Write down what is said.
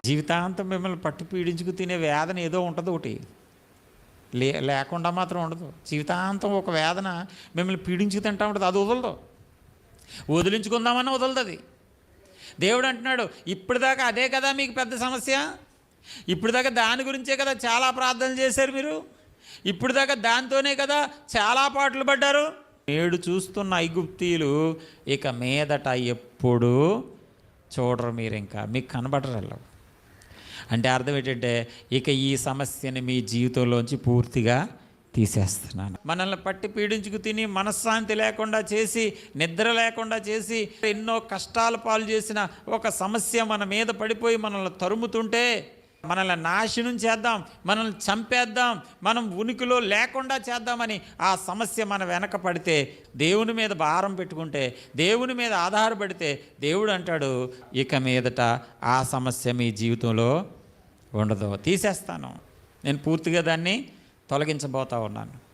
జీవితాంతం మిమ్మల్ని పట్టి పీడించుకు తినే వేదన ఏదో ఉంటుంది ఒకటి, లేకుండా మాత్రం ఉండదు. జీవితాంతం ఒక వేదన మిమ్మల్ని పీడించుకు తింటా ఉంటుంది, అది వదలదు. వదిలించుకుందామని వదలదు అది. దేవుడు అంటున్నాడు, ఇప్పటిదాకా అదే కదా మీకు పెద్ద సమస్య, ఇప్పటిదాకా దాని గురించే కదా చాలా ప్రార్థన చేశారు మీరు, ఇప్పటిదాకా దాంతోనే కదా చాలా పాటలు పడ్డారు. నేడు చూస్తున్న ఐగుప్తీయులు ఇక మీదట ఎప్పుడు చూడరు, మీరు ఇంకా మీకు కనబడరు. అంటే అర్థం ఏంటంటే, ఇక ఈ సమస్యని మీ జీవితంలోంచి పూర్తిగా తీసేస్తున్నాను. మనల్ని పట్టి పీడించుకు తిని మనశ్శాంతి లేకుండా చేసి, నిద్ర లేకుండా చేసి, ఎన్నో కష్టాల పాలు చేసిన ఒక సమస్య మన మీద పడిపోయి మనల్ని తరుముతుంటే, మనల్ని నాశనం చేద్దాం, మనల్ని చంపేద్దాం, మనం ఉనికిలో లేకుండా చేద్దామని ఆ సమస్య మన వెనక పడితే, దేవుని మీద భారం పెట్టుకుంటే, దేవుని మీద ఆధారపడితే, దేవుడు అంటాడు, ఇక మీదట ఆ సమస్య మీ జీవితంలో ఉండదు, తీసేస్తాను, నేను పూర్తిగా దాన్ని తొలగించబోతా ఉన్నాను.